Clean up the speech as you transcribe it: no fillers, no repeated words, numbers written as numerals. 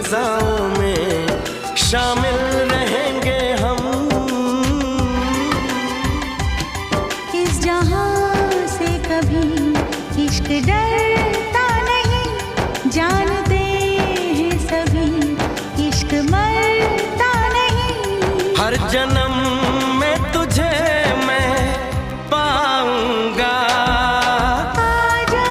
फिजाओं में शामिल रहेंगे हम। इस जहां से कभी इश्क डरता नहीं, जानते हैं सभी इश्क मरता नहीं। हर जन्म